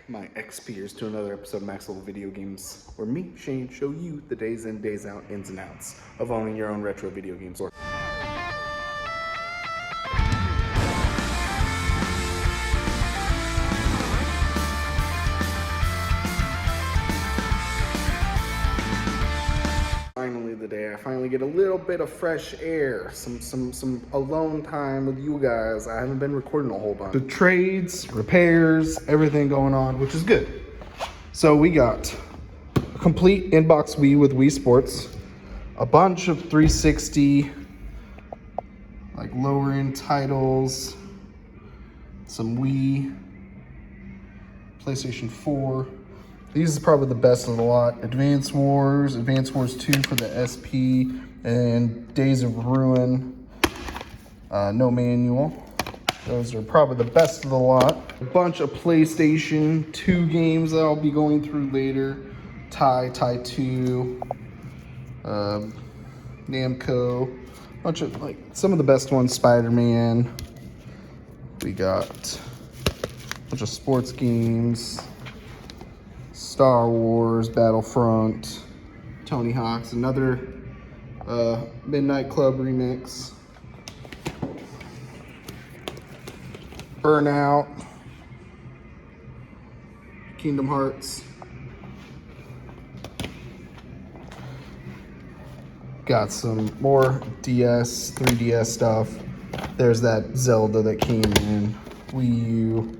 my ex-peers to another episode of Max Level Video Games, where me, Shane, show you the days in, days out, ins and outs of owning your own retro video game store. Finally the day I finally get a little bit of fresh air, some alone time with you guys. I haven't been recording a whole bunch. The trades, repairs, everything going on, which is good. So we got a complete inbox Wii with Wii Sports, a bunch of 360 like lower end titles, some Wii, PlayStation 4. These is probably the best of the lot. Advance Wars 2 for the SP, and Days of Ruin, no manual. Those are probably the best of the lot. A bunch of PlayStation 2 games that I'll be going through later. Tai 2, Namco, bunch of like some of the best ones, Spider-Man. We got a bunch of sports games. Star Wars, Battlefront, Tony Hawk's, another Midnight Club remix, Burnout, Kingdom Hearts. Got some more DS, 3DS stuff. There's that Zelda that came in, Wii U.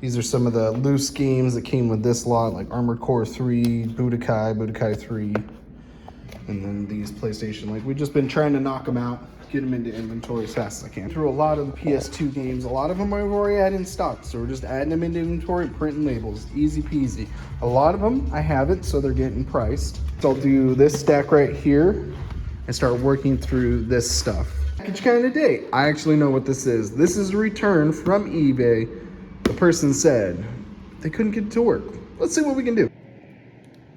These are some of the loose games that came with this lot, like Armored Core 3, Budokai 3, and then these PlayStation. Like, we've just been trying to knock them out, get them into inventory as fast as I can. Through a lot of the PS2 games, a lot of them I've already had in stock, so we're just adding them into inventory and printing labels, easy peasy. A lot of them I haven't, so they're getting priced. So I'll do this stack right here and start working through this stuff. Package kind of day. I actually know what this is. This is a return from eBay. The person said they couldn't get it to work. Let's see what we can do.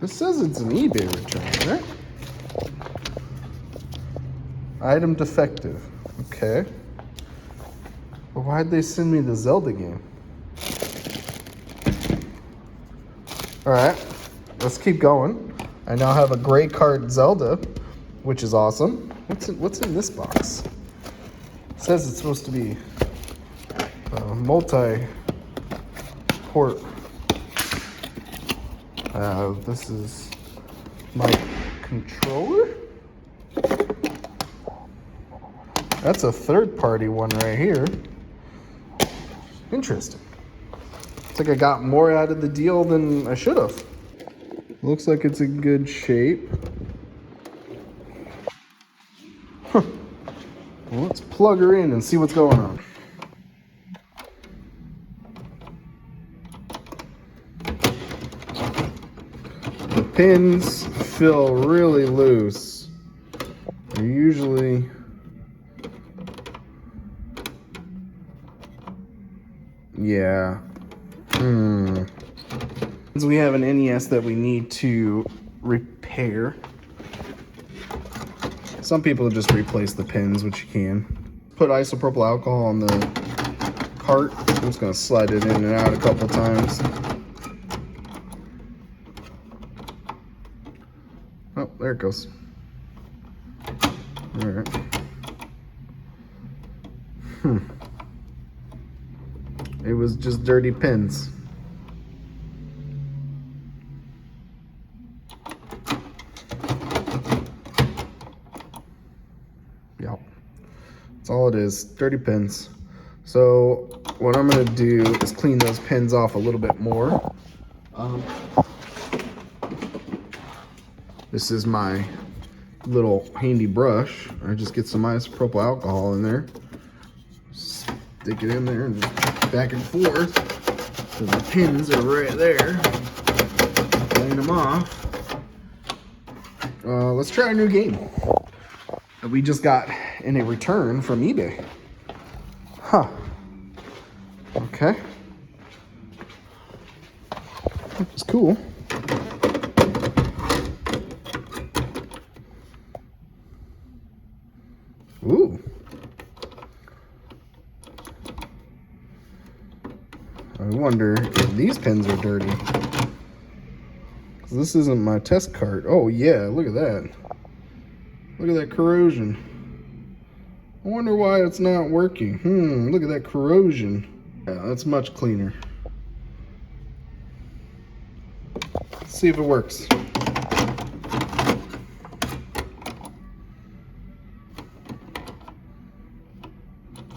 This says it's an eBay return, right? Item defective. Okay. But why'd they send me the Zelda game? All right, let's keep going. I now have a gray card Zelda, which is awesome. What's in this box? It says it's supposed to be multi-port. This is my controller. That's a third-party one right here. Interesting. It's like I got more out of the deal than I should have. Looks like it's in good shape. Huh. Well, let's plug her in and see what's going on. The pins feel really loose. They're usually yeah. So we have an NES that we need to repair. Some people just replace the pins, which you can. Put isopropyl alcohol on the cart. I'm just gonna slide it in and out a couple times. Oh, there it goes. All right. It was just dirty pins. Yep. That's all it is, dirty pins. So what I'm gonna do is clean those pins off a little bit more. This is my little handy brush. I just get some isopropyl alcohol in there, stick it in there, and just back and forth. So the pins are right there. Clean them off. Let's try a new game that we just got in a return from eBay. Huh. Okay. It's cool. Ooh. I wonder if these pins are dirty. This isn't my test cart. Oh yeah, look at that. Look at that corrosion. I wonder why it's not working. Look at that corrosion. Yeah, that's much cleaner. Let's see if it works.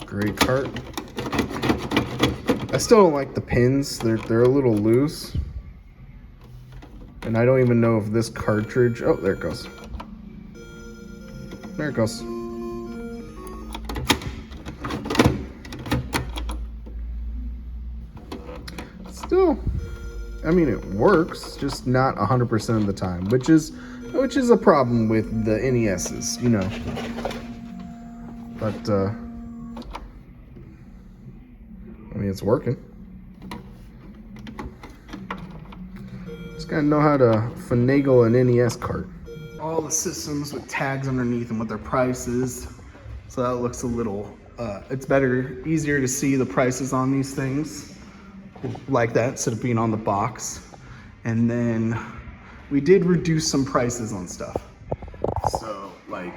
Great cart. I still don't like the pins. They're a little loose. And I don't even know if this cartridge... Oh, there it goes. There it goes. Still, I mean, it works, just not 100% of the time, which is a problem with the NESs, you know. But I mean, it's working. Just gotta know how to finagle an NES cart. All the systems with tags underneath and what their price is, so that looks a little. It's better, easier to see the prices on these things like that instead of being on the box. And then we did reduce some prices on stuff. So like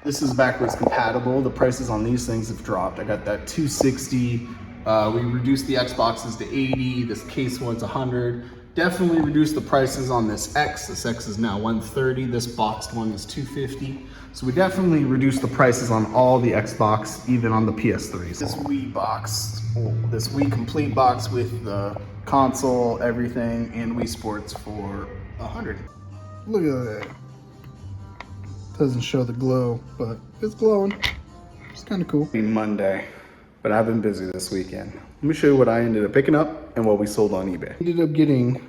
this is backwards compatible. The prices on these things have dropped. I got that 260. We reduced the Xboxes to 80. This case one's 100. Definitely reduced the prices on this X. This X is now 130. This boxed one is 250. So we definitely reduced the prices on all the Xbox, even on the PS3s. This Wii box, this Wii Complete box with the console, everything, and Wii Sports for 100. Look at that. Doesn't show the glow, but it's glowing. It's kind of cool. Monday, but I've been busy this weekend. Let me show you what I ended up picking up and what we sold on eBay. Ended up getting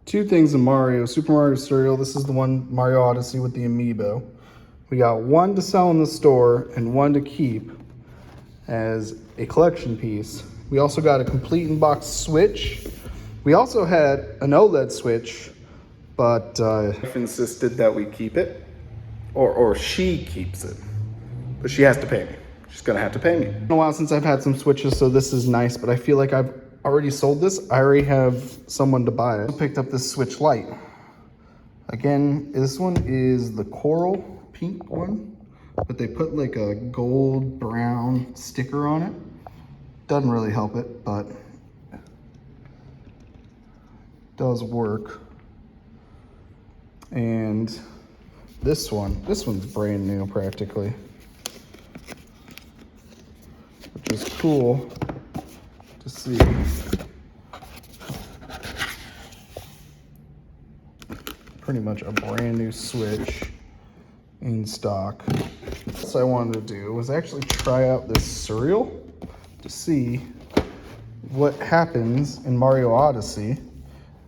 two things in Mario. Super Mario cereal. This is the one, Mario Odyssey with the amiibo. We got one to sell in the store and one to keep as a collection piece. We also got a complete in-box Switch. We also had an OLED Switch, but wife insisted that we keep it, or she keeps it, but she has to pay me. She's gonna have to pay me. It's been a while since I've had some Switches, so this is nice, but I feel like I've already sold this. I already have someone to buy it. I picked up this Switch Lite. Again, this one is the coral pink one, but they put like a gold brown sticker on it. Doesn't really help it, but does work. And this one's brand new practically, which is cool to see. Pretty much a brand new Switch in stock. What I wanted to do was actually try out this cereal to see what happens in Mario Odyssey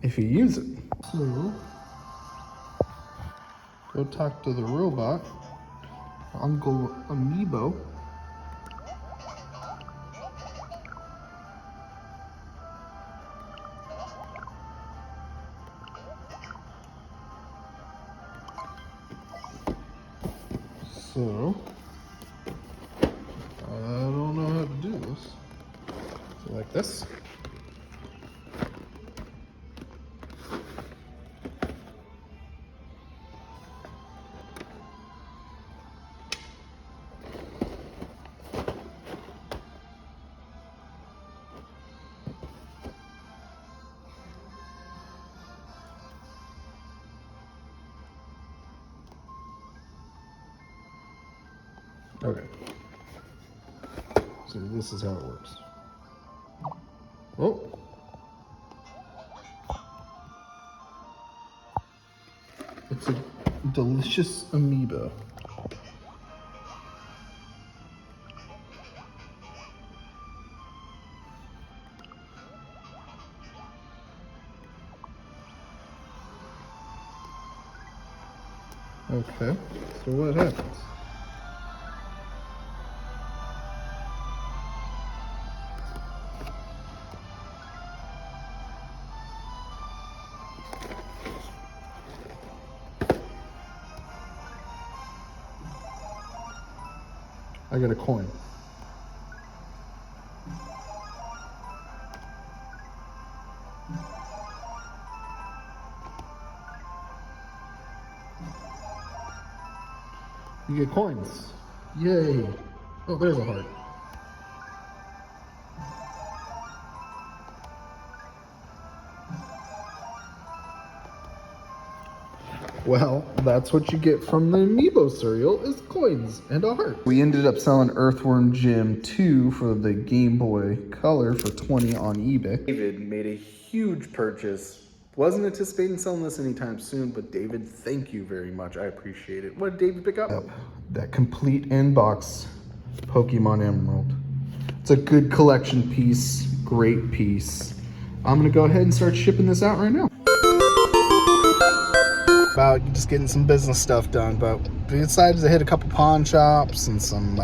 if you use it. So, go talk to the robot, Uncle Amiibo. So, I don't know how to do this. So like this. Okay. So this is how it works. Oh. It's a delicious amiibo. Okay, so what happens? I got a coin. You get coins. Yay. Oh, there's a heart. Well, that's what you get from the Amiibo cereal, is coins and a heart. We ended up selling Earthworm Jim 2 for the Game Boy Color for $20 on eBay. David made a huge purchase. Wasn't anticipating selling this anytime soon, but David, thank you very much. I appreciate it. What did David pick up? That complete inbox Pokemon Emerald. It's a good collection piece, great piece. I'm gonna go ahead and start shipping this out right now. About just getting some business stuff done, but we decided to hit a couple pawn shops and some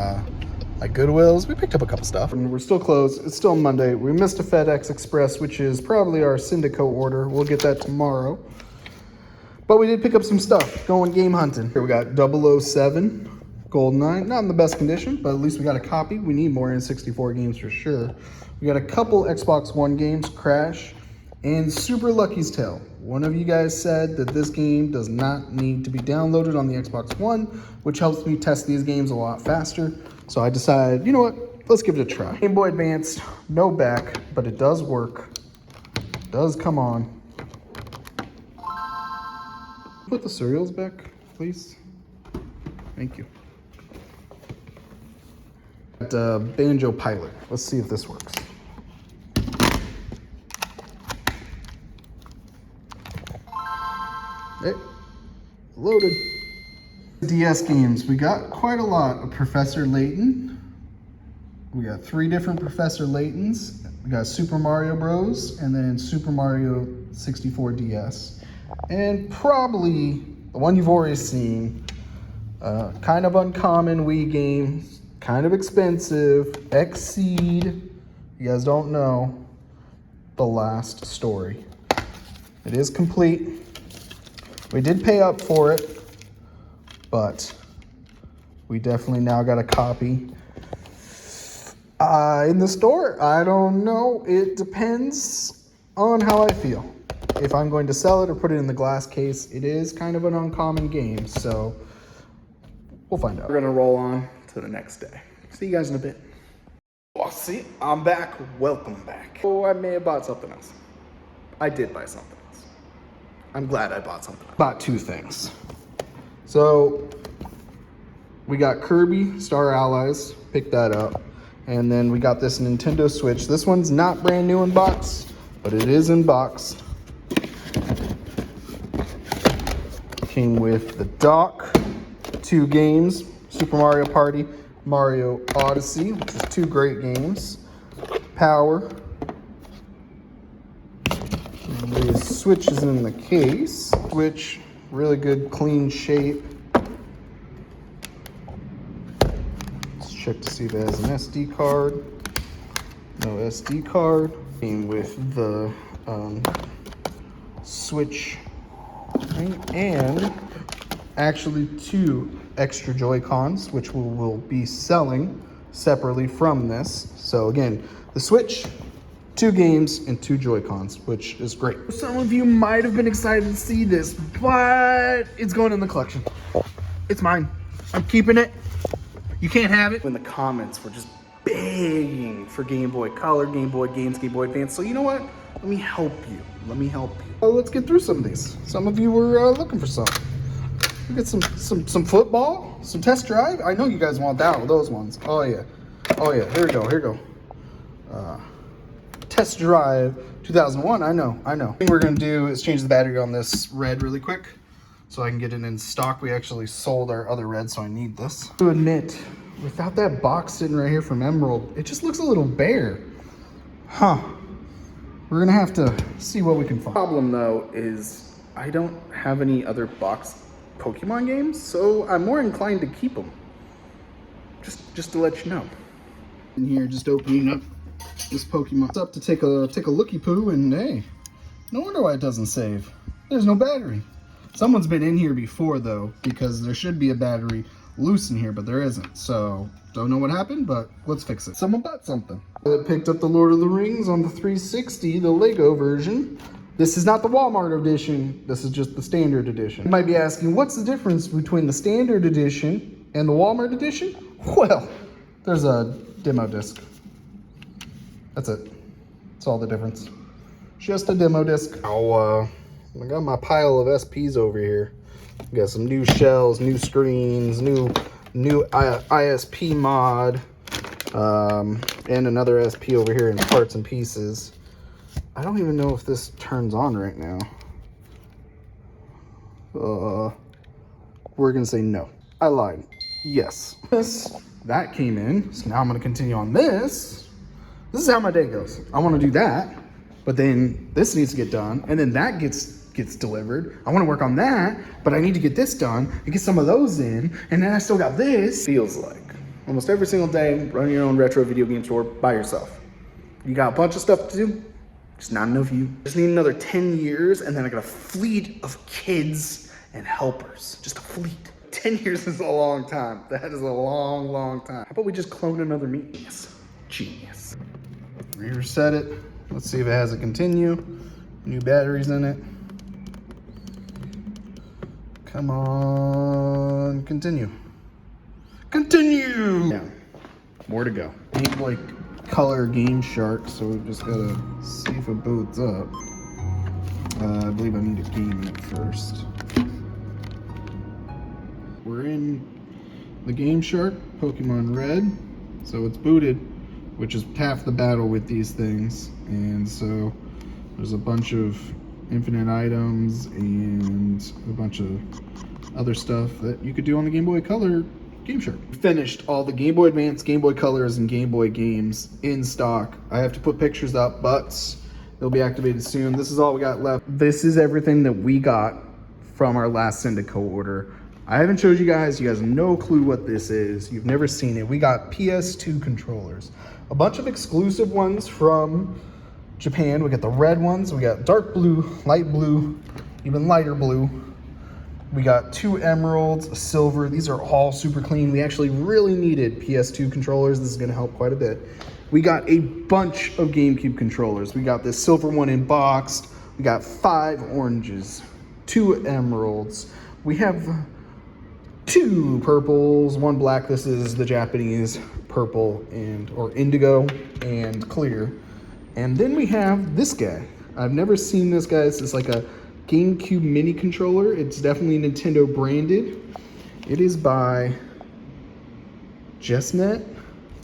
like Goodwills. We picked up a couple stuff, and we're still closed. It's still Monday. We missed a FedEx Express, which is probably our Syndico order. We'll get that tomorrow. But we did pick up some stuff, going game hunting. Here we got 007 GoldenEye, not in the best condition, but at least we got a copy. We need more N64 games for sure. We got a couple Xbox One games, Crash and Super Lucky's Tale. One of you guys said that this game does not need to be downloaded on the Xbox One, which helps me test these games a lot faster. So I decided, you know what, let's give it a try. Game Boy Advance, no back, but it does work. It does come on. Put the cereals back, please. Thank you. Banjo Pilot. Let's see if this works. Hey, loaded. DS games. We got quite a lot of Professor Layton. We got 3 different Professor Laytons. We got Super Mario Bros. And then Super Mario 64 DS. And probably the one you've already seen, kind of uncommon Wii game, kind of expensive, Exceed. You guys don't know, The Last Story. It is complete. We did pay up for it, but we definitely now got a copy in the store. I don't know. It depends on how I feel. If I'm going to sell it or put it in the glass case, it is kind of an uncommon game, so we'll find out. We're gonna roll on to the next day. See you guys in a bit. Oh, see, I'm back. Welcome back. Oh, I may have bought something else. I did buy something. I'm glad I bought something. Bought 2 things. So we got Kirby Star Allies, picked that up. And then we got this Nintendo Switch. This one's not brand new in box, but it is in box. Came with the dock, 2 games, Super Mario Party, Mario Odyssey, which is 2 great games. Power. The Switch is in the case. Switch, really good, clean shape. Let's check to see if it has an SD card. No SD card. Came with the Switch thing, and actually 2 extra Joy-Cons, which we will be selling separately from this. So again, the Switch, 2 games and 2 Joy-Cons, which is great. Some of you might have been excited to see this, but it's going in the collection. It's mine. I'm keeping it. You can't have it. In the comments, we're just begging for Game Boy Color, Game Boy Games, Game Boy Advance. So you know what? Let me help you. Let me help you. Well, let's get through some of these. Some of you were looking for some. We got some football, some test drive. I know you guys want that, those ones. Oh yeah. Oh yeah. Here we go. Here we go. Test drive 2001. I know. The thing we're gonna do is change the battery on this red really quick so I can get it in stock. We actually sold our other red, so I need this. To admit, without that box sitting right here from Emerald, it just looks a little bare. Huh. We're gonna have to see what we can find. Problem though is I don't have any other box Pokemon games, so I'm more inclined to keep them. Just to let you know. In here, just opening up this Pokemon. It's up to take a looky poo, and hey, no wonder why it doesn't save. There's no battery. Someone's been in here before though, because there should be a battery loose in here, but there isn't. So don't know what happened, but let's fix it. Someone bought something. I picked up the Lord of the Rings on the 360, the Lego version. This is not the Walmart edition. This is just the standard edition. You might be asking, what's the difference between the standard edition And the Walmart edition, well, there's a demo disc. That's it. That's all the difference. Just a demo disc. Oh, I got my pile of SPs over here. We got some new shells, new screens, new ISP mod, and another SP over here in parts and pieces. I don't even know if this turns on right now. We're gonna say no. I lied. Yes. That came in. So now I'm gonna continue on this. This is how my day goes. I wanna do that, but then this needs to get done, and then that gets delivered. I wanna work on that, but I need to get this done and get some of those in, and then I still got this. Feels like almost every single day running your own retro video game store by yourself. You got a bunch of stuff to do, just not enough of you. Just need another 10 years, and then I got a fleet of kids and helpers. Just a fleet. 10 years is a long time. That is a long, long time. How about we just clone another me? Genius. Reset it. Let's see if it has a continue. New batteries in it. Come on, continue. Continue! Yeah, more to go. Ain't like color Game Shark, so we've just gotta see if it boots up. I believe I need a game in it first. We're in the Game Shark, Pokemon Red, so it's booted, which is half the battle with these things. And so there's a bunch of infinite items and a bunch of other stuff that you could do on the Game Boy Color Game Shark. Finished all the Game Boy Advance, Game Boy Colors, and Game Boy games in stock. I have to put pictures up, but they'll be activated soon. This is all we got left. This is everything that we got from our last Syndico order. I haven't showed you guys. You guys have no clue what this is. You've never seen it. We got PS2 controllers. A bunch of exclusive ones from Japan. We got the red ones. We got dark blue, light blue, even lighter blue. We got 2 emeralds, a silver. These are all super clean. We actually really needed PS2 controllers. This is gonna help quite a bit. We got a bunch of GameCube controllers. We got this silver one in boxed. We got 5 oranges, 2 emeralds. We have 2 purples, 1 black. This is the Japanese purple or indigo and clear. And then we have this guy. I've never seen this guy. This is like a GameCube mini controller. It's definitely Nintendo branded. It is by JessNet.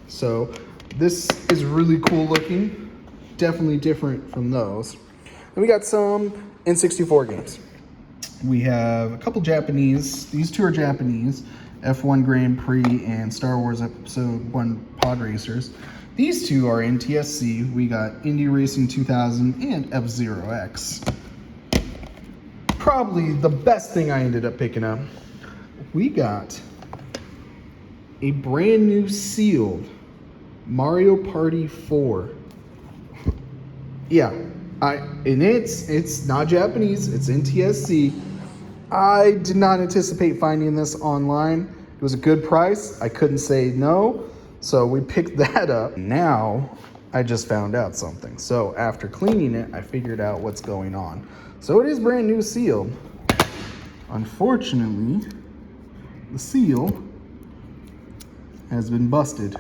So this is really cool looking. Definitely different from those. And we got some N64 games. We have a couple Japanese. These 2 are Japanese. F1 Grand Prix and Star Wars Episode 1 Pod Racers. These 2 are NTSC. We got Indy Racing 2000 and F-Zero X. Probably the best thing I ended up picking up. We got a brand new sealed Mario Party 4. Yeah, and it's not Japanese, it's NTSC. I did not anticipate finding this online. It was a good price. I couldn't say no, so we picked that up. Now, I just found out something. So after cleaning it, I figured out what's going on. So it is brand new sealed. Unfortunately, the seal has been busted.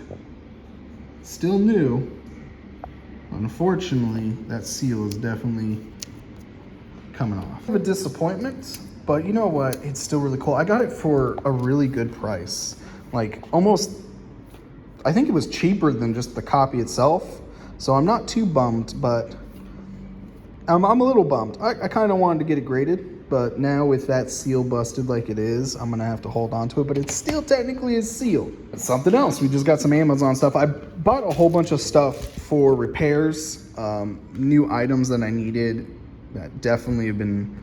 Still new. Unfortunately, that seal is definitely coming off. A disappointment, but you know what? It's still really cool. I got it for a really good price. Like almost, I think it was cheaper than just the copy itself. So I'm not too bummed, but I'm a little bummed. I kind of wanted to get it graded, but now with that seal busted like it is, I'm gonna have to hold on to it, but it still technically is sealed. Something else, we just got some Amazon stuff. I bought a whole bunch of stuff for repairs, new items that I needed that definitely have been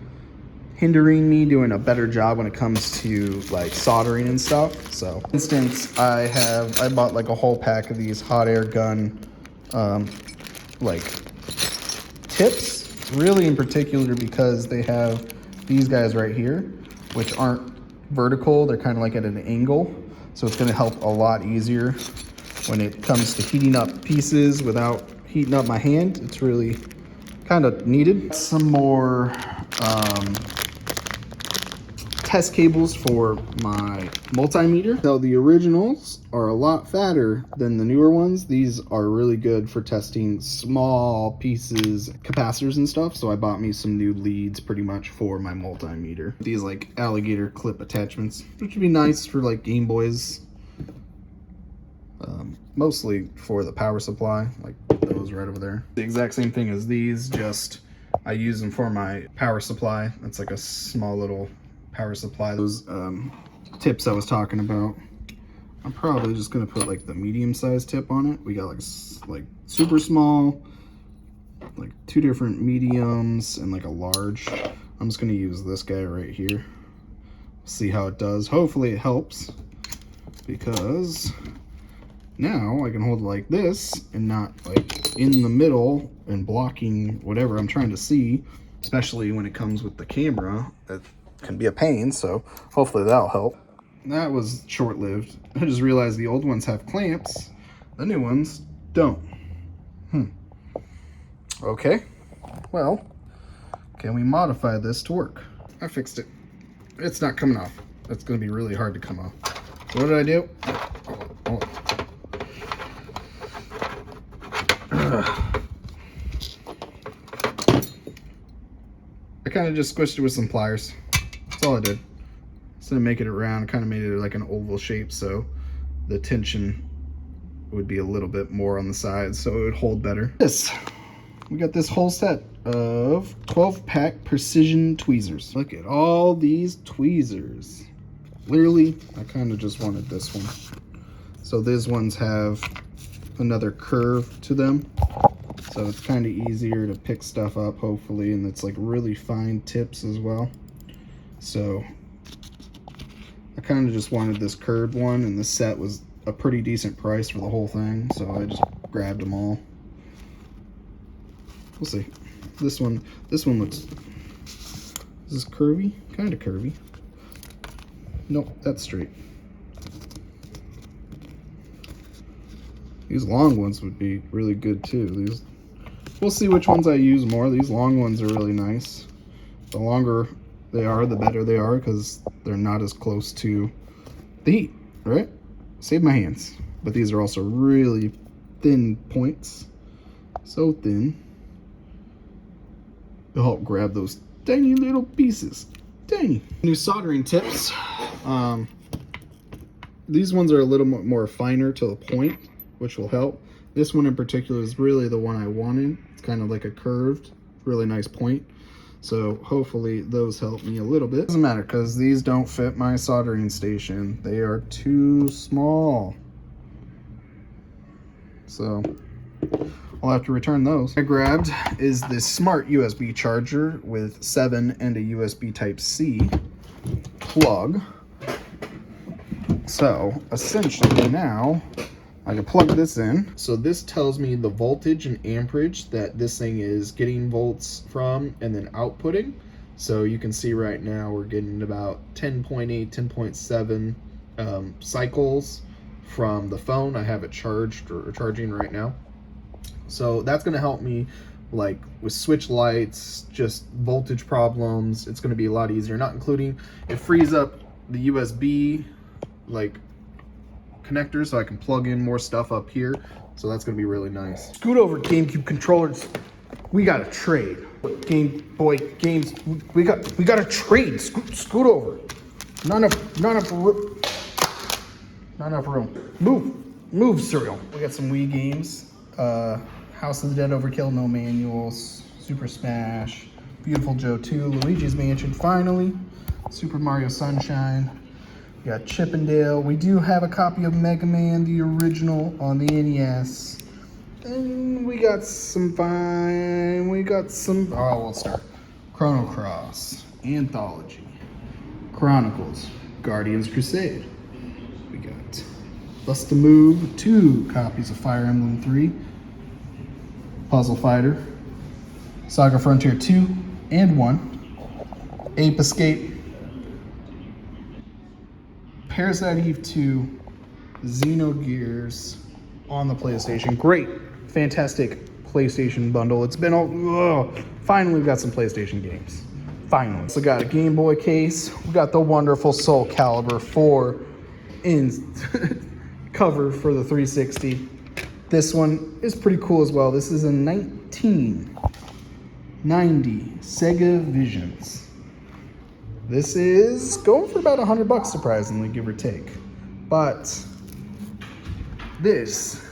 hindering me doing a better job when it comes to like soldering and stuff. So for instance, I bought like a whole pack of these hot air gun like tips, really in particular because they have these guys right here, which aren't vertical, they're kind of like at an angle. So it's gonna help a lot easier when it comes to heating up pieces without heating up my hand. It's really kind of needed. Some more test cables for my multimeter. So the originals are a lot fatter than the newer ones. These are really good for testing small pieces, capacitors and stuff. So I bought me some new leads pretty much for my multimeter. These like alligator clip attachments, which would be nice for like Game Boys. Mostly for the power supply, like those right over there. The exact same thing as these, just I use them for my power supply. It's like a small little power supply. Those tips I was talking about, I'm probably just gonna put like the medium-sized tip on it. We got like super small, like 2 different mediums and like a large. I'm just gonna use this guy right here. See how it does. Hopefully it helps, because now I can hold it like this and not like in the middle and blocking whatever I'm trying to see, especially when it comes with the camera. It can be a pain, so hopefully that'll help. That was short-lived. I just realized the old ones have clamps, the new ones don't. Okay, well, can we modify this to work? I fixed it. It's not coming off. That's gonna be really hard to come off. So what did I do? Hold on. I kind of just squished it with some pliers. That's all I did. Instead of making it round, I kind of made it like an oval shape, so the tension would be a little bit more on the sides, so it would hold better. We got this whole set of 12-pack precision tweezers. Look at all these tweezers. Literally, I kind of just wanted this one. So these ones have another curve to them, so it's kind of easier to pick stuff up, hopefully, and it's like really fine tips as well. So I kind of just wanted this curved one, and the set was a pretty decent price for the whole thing, so I just grabbed them all. We'll see. This one looks, is this curvy? Kind of curvy. Nope, that's straight. These long ones would be really good too. We'll see which ones I use more. These long ones are really nice. The longer they are, the better they are, because they're not as close to the heat, right? Save my hands. But these are also really thin points. So thin. They'll help grab those tiny little pieces. Tiny. New soldering tips. These ones are a little more finer to the point, which will help. This one in particular is really the one I wanted. It's kind of like a curved, really nice point. So hopefully those help me a little bit. Doesn't matter, because these don't fit my soldering station. They are too small. So I'll have to return those. I grabbed is this smart USB charger with 7 and a USB Type-C plug. So essentially now I can plug this in. So this tells me the voltage and amperage that this thing is getting volts from and then outputting. So you can see right now we're getting about 10.8, 10.7 cycles from the phone. I have it charged or charging right now. So that's going to help me like with switch lights, just voltage problems. It's going to be a lot easier, not including it frees up the USB like connector, so I can plug in more stuff up here. So that's gonna be really nice. Scoot over, GameCube controllers. We got to trade. Game Boy games. We got to trade. Scoot over. Not enough room. Move, Serial. We got some Wii games. House of the Dead Overkill, no manuals. Super Smash. Beautiful Joe 2. Luigi's Mansion. Finally. Super Mario Sunshine. We got Chippendale. We do have a copy of Mega Man, the original, on the NES. And we got some we'll start. Chrono Cross, Anthology, Chronicles, Guardians Crusade. We got Bust a Move, 2 copies of Fire Emblem 3, Puzzle Fighter, Saga Frontier 2 and 1, Ape Escape, Parasite Eve 2, Xenogears on the PlayStation. Great, fantastic PlayStation bundle. It's been finally we got some PlayStation games. finally. So got a Game Boy case. We got the wonderful Soul Calibur 4 in cover for the 360. This one is pretty cool as well. This is a 1990 Sega Visions. This is going for about $100 surprisingly, give or take. But this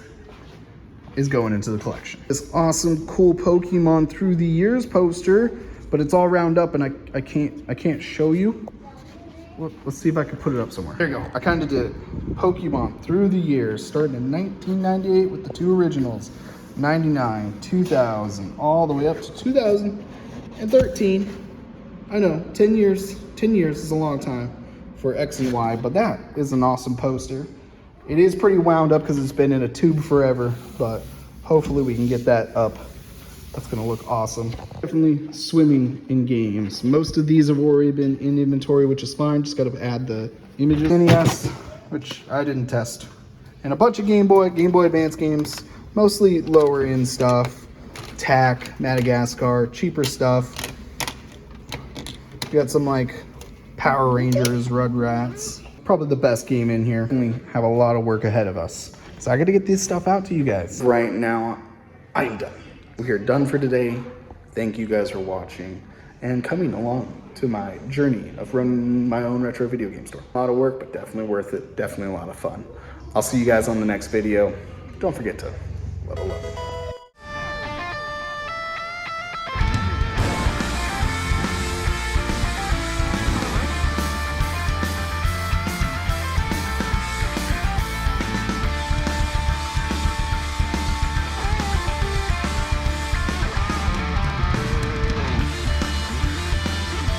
is going into the collection. This awesome, cool Pokemon Through the Years poster, but it's all round up and I can't show you. Let's see if I can put it up somewhere. There you go. I kind of did it. Pokemon Through the Years, starting in 1998 with the 2 originals. 99, 2000, all the way up to 2013. I know, 10 years. 10 years is a long time for X and Y, but that is an awesome poster. It is pretty wound up because it's been in a tube forever, but hopefully we can get that up. That's gonna look awesome. Definitely swimming in games. Most of these have already been in inventory, which is fine. Just gotta add the images. NES, which I didn't test. And a bunch of Game Boy Advance games, mostly lower end stuff. TAC, Madagascar, cheaper stuff. We got some like Power Rangers, Rugrats. Probably the best game in here. We have a lot of work ahead of us. So I gotta get this stuff out to you guys. Right now, I'm done. We're done for today. Thank you guys for watching and coming along to my journey of running my own retro video game store. A lot of work, but definitely worth it. Definitely a lot of fun. I'll see you guys on the next video. Don't forget to level up.